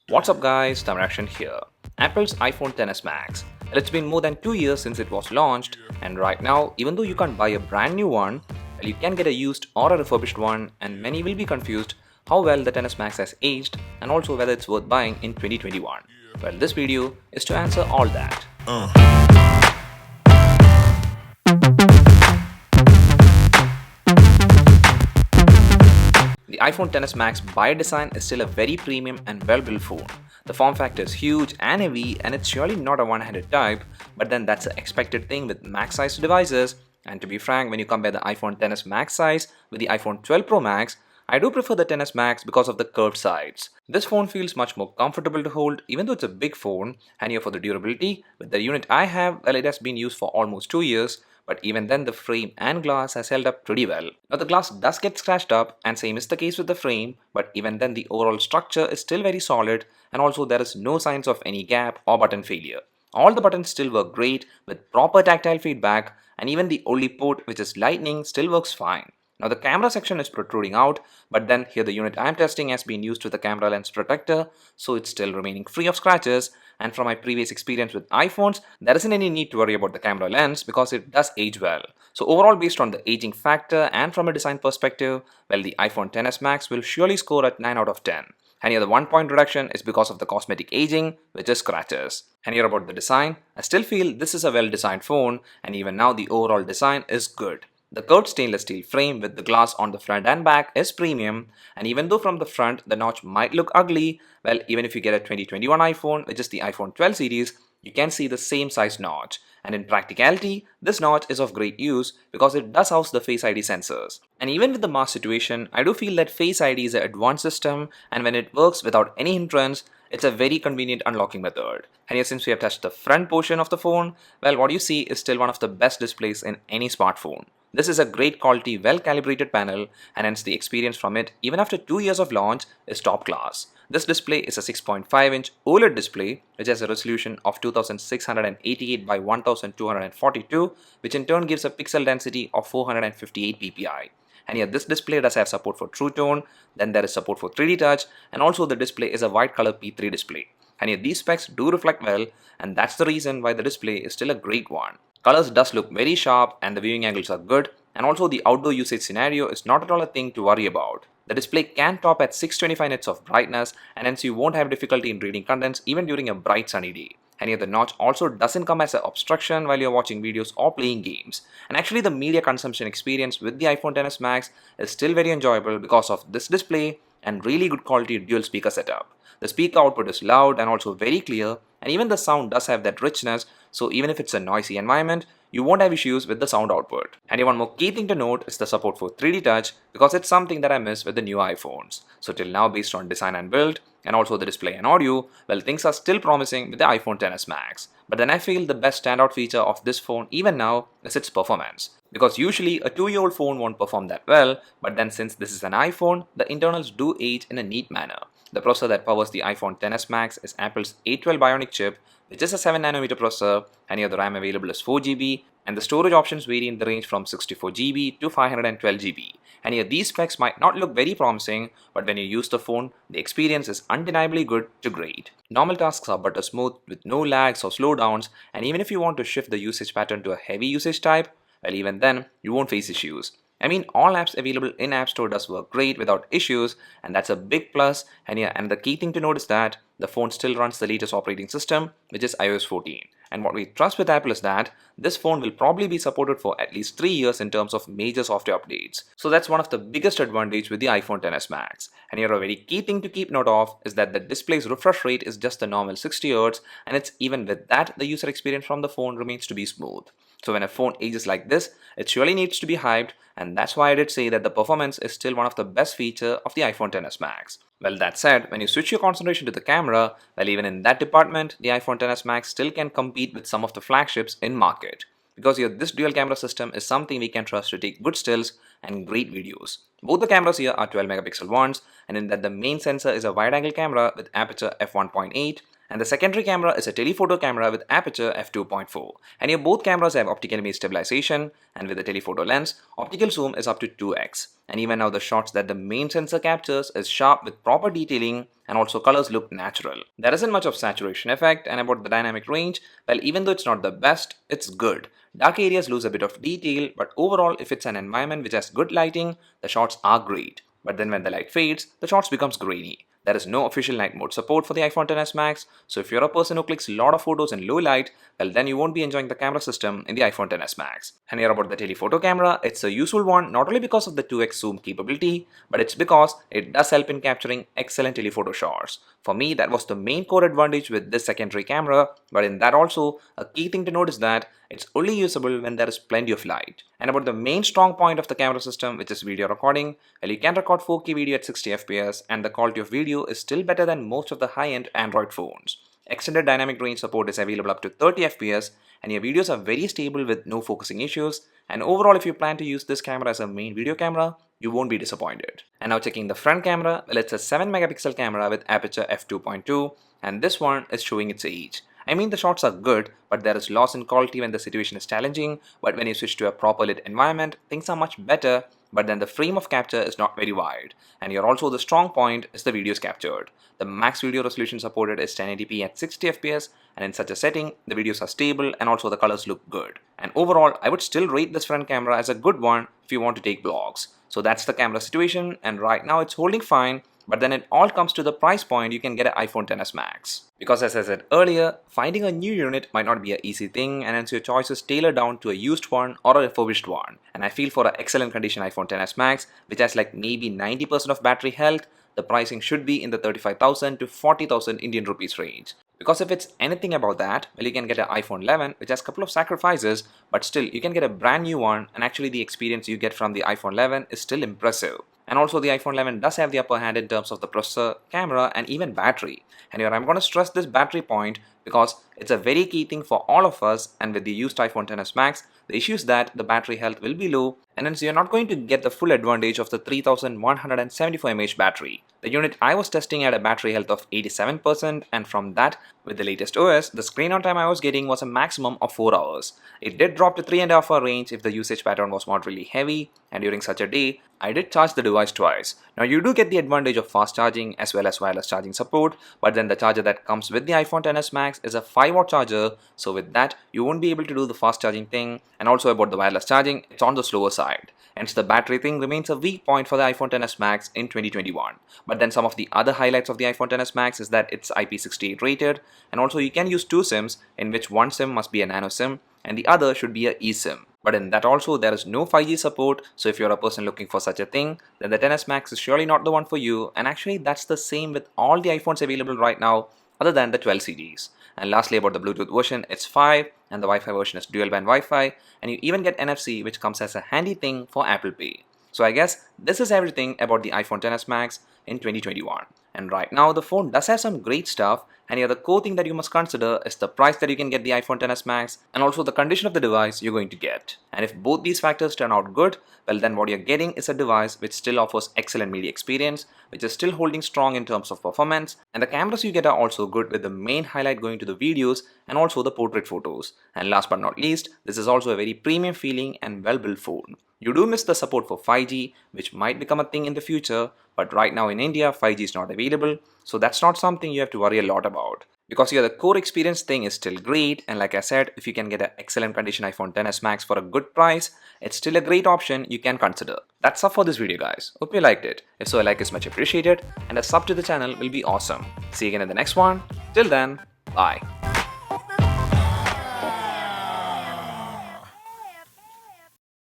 What's up guys, Tamarakshan here. Apple's iPhone XS Max. Well, it's been more than 2 years since it was launched, and right now, even though you can't buy a brand new one, well, you can get a used or a refurbished one, and many will be confused how well the XS Max has aged and also whether it's worth buying in 2021. Well, this video is to answer all that. The iPhone XS Max by design is still a very premium and well-built phone. The form factor is huge and heavy, and it's surely not a one-handed type, but then that's an expected thing with Max-sized devices. And to be frank, when you compare the iPhone XS Max size with the iPhone 12 Pro Max, I do prefer the XS Max because of the curved sides. This phone feels much more comfortable to hold even though it's a big phone, and here for the durability, with the unit I have, well, it has been used for almost 2 years, but even then the frame and glass has held up pretty well. Now the glass does get scratched up, and same is the case with the frame, but even then the overall structure is still very solid, and also there is no signs of any gap or button failure. All the buttons still work great with proper tactile feedback, and even the only port, which is lightning, still works fine. Now the camera section is protruding out, but then here the unit I am testing has been used with a camera lens protector, so it's still remaining free of scratches. And from my previous experience with iPhones, there isn't any need to worry about the camera lens because it does age well. So overall, based on the aging factor and from a design perspective, well, the iPhone XS Max will surely score at 9 out of 10. And here the 1 point reduction is because of the cosmetic aging, which is scratches. And here about the design, I still feel this is a well designed phone, and even now the overall design is good. The curved stainless steel frame with the glass on the front and back is premium, and even though from the front the notch might look ugly, well, even if you get a 2021 iPhone, which is the iPhone 12 series, you can see the same size notch. And in practicality, this notch is of great use because it does house the Face ID sensors. And even with the mask situation, I do feel that Face ID is an advanced system, and when it works without any hindrance, it's a very convenient unlocking method. And here, since we have touched the front portion of the phone, well, what you see is still one of the best displays in any smartphone. This is a great quality, well calibrated panel, and hence the experience from it, even after 2 years of launch, is top class. This display is a 6.5-inch OLED display which has a resolution of 2688 by 1242, which in turn gives a pixel density of 458 ppi. And here this display does have support for True Tone, then there is support for 3D Touch, and also the display is a white color P3 display. And here these specs do reflect well, and that's the reason why the display is still a great one. Colors does look very sharp and the viewing angles are good, and also the outdoor usage scenario is not at all a thing to worry about. The display can top at 625 nits of brightness, and hence you won't have difficulty in reading contents even during a bright sunny day. And here the notch also doesn't come as an obstruction while you're watching videos or playing games. And actually the media consumption experience with the iPhone XS Max is still very enjoyable because of this display and really good quality dual speaker setup. The speaker output is loud and also very clear, and even the sound does have that richness, so even if it's a noisy environment, you won't have issues with the sound output. And one more key thing to note is the support for 3D Touch, because it's something that I miss with the new iPhones. So till now, based on design and build, and also the display and audio, well, things are still promising with the iPhone XS Max. But then I feel the best standout feature of this phone even now is its performance. Because usually a 2-year-old phone won't perform that well, but then since this is an iPhone, the internals do age in a neat manner. The processor that powers the iPhone XS Max is Apple's A12 Bionic chip, which is a 7nm processor, and here the RAM available is 4GB, and the storage options vary in the range from 64GB to 512GB. And here these specs might not look very promising, but when you use the phone, the experience is undeniably good to great. Normal tasks are butter smooth with no lags or slowdowns, and even if you want to shift the usage pattern to a heavy usage type, well, even then you won't face issues. I mean, all apps available in App Store does work great without issues, and that's a big plus. And yeah, and the key thing to note is that the phone still runs the latest operating system, which is iOS 14. And what we trust with Apple is that this phone will probably be supported for at least 3 years in terms of major software updates. So that's one of the biggest advantage with the iPhone XS Max. And here a very key thing to keep note of is that the display's refresh rate is just the normal 60Hz, and it's even with that the user experience from the phone remains to be smooth. So when a phone ages like this, it surely needs to be hyped, and that's why I did say that the performance is still one of the best features of the iPhone XS Max. Well, that said, when you switch your concentration to the camera, well, even in that department, the iPhone XS Max still can compete with some of the flagships in market. Because here, this dual camera system is something we can trust to take good stills and great videos. Both the cameras here are 12 megapixel ones, and in that the main sensor is a wide angle camera with aperture f1.8, And the secondary camera is a telephoto camera with aperture f2.4. And here both cameras have optical image stabilization, and with the telephoto lens, optical zoom is up to 2x. And even now the shots that the main sensor captures is sharp with proper detailing, and also colors look natural. There isn't much of saturation effect, and about the dynamic range, well, even though it's not the best, it's good. Dark areas lose a bit of detail, but overall if it's an environment which has good lighting, the shots are great. But then when the light fades, the shots becomes grainy. There is no official night mode support for the iPhone XS Max, so if you're a person who clicks a lot of photos in low light, well then you won't be enjoying the camera system in the iPhone XS Max. And here about the telephoto camera, it's a useful one not only because of the 2x zoom capability, but it's because it does help in capturing excellent telephoto shots. For me, that was the main core advantage with this secondary camera, but in that also, a key thing to note is that it's only usable when there is plenty of light. And about the main strong point of the camera system, which is video recording, well, you can record 4K video at 60 FPS, and the quality of video is still better than most of the high-end Android phones. Extended dynamic range support is available up to 30 FPS, and your videos are very stable with no focusing issues. And overall, if you plan to use this camera as a main video camera, you won't be disappointed. And now checking the front camera, well, it's a 7 megapixel camera with aperture f2.2, and this one is showing its age. I mean, the shots are good, but there is loss in quality when the situation is challenging. But when you switch to a proper lit environment, things are much better, but then the frame of capture is not very wide. And here also the strong point is the videos captured. The max video resolution supported is 1080p at 60 fps, and in such a setting, the videos are stable and also the colors look good. And overall, I would still rate this front camera as a good one if you want to take vlogs. So that's the camera situation, and right now it's holding fine. But then it all comes to the price point you can get an iPhone XS Max. Because as I said earlier, finding a new unit might not be an easy thing, and hence your choice is tailored down to a used one or a refurbished one. And I feel for an excellent condition iPhone XS Max, which has like maybe 90% of battery health, the pricing should be in the 35,000 to 40,000 Indian rupees range. Because if it's anything about that, well, you can get an iPhone 11 which has a couple of sacrifices, but still you can get a brand new one, and actually the experience you get from the iPhone 11 is still impressive. And also the iPhone 11 does have the upper hand in terms of the processor, camera, and even battery. And here I'm going to stress this battery point because it's a very key thing for all of us, and with the used iPhone XS Max, the issue is that the battery health will be low, and hence you're not going to get the full advantage of the 3174 mAh battery. The unit I was testing had a battery health of 87%, and from that, with the latest OS, the screen on time I was getting was a maximum of 4 hours. It did drop to 3.5 hour range if the usage pattern was moderately heavy, and during such a day, I did charge the device twice. Now you do get the advantage of fast charging as well as wireless charging support, but then the charger that comes with the iPhone XS Max is a 5-watt charger, so with that you won't be able to do the fast charging thing. And also about the wireless charging, it's on the slower side. Hence the battery thing remains a weak point for the iPhone XS Max in 2021. But then some of the other highlights of the iPhone XS Max is that it's IP68 rated, and also you can use 2 SIMs, in which one SIM must be a nano SIM and the other should be a eSIM. But in that also there is no 5G support, so if you're a person looking for such a thing, then the XS Max is surely not the one for you, and actually that's the same with all the iPhones available right now other than the 12 series. And lastly about the Bluetooth version, it's 5, and the Wi-Fi version is dual band Wi-Fi, and you even get NFC, which comes as a handy thing for Apple Pay. So I guess this is everything about the iPhone XS Max in 2021. And right now the phone does have some great stuff, and here the core thing that you must consider is the price that you can get the iPhone XS Max, and also the condition of the device you're going to get. And if both these factors turn out good, well then what you're getting is a device which still offers excellent media experience, which is still holding strong in terms of performance, and the cameras you get are also good, with the main highlight going to the videos and also the portrait photos. And last but not least, this is also a very premium feeling and well-built phone. You do miss the support for 5G, which might become a thing in the future, but right now in India 5G is not available, so that's not something you have to worry a lot about. Because here the core experience thing is still great, and like I said, if you can get an excellent condition iPhone XS Max for a good price, it's still a great option you can consider. That's all for this video guys. Hope you liked it. If so, a like is much appreciated, and a sub to the channel will be awesome. See you again in the next one. Till then, bye.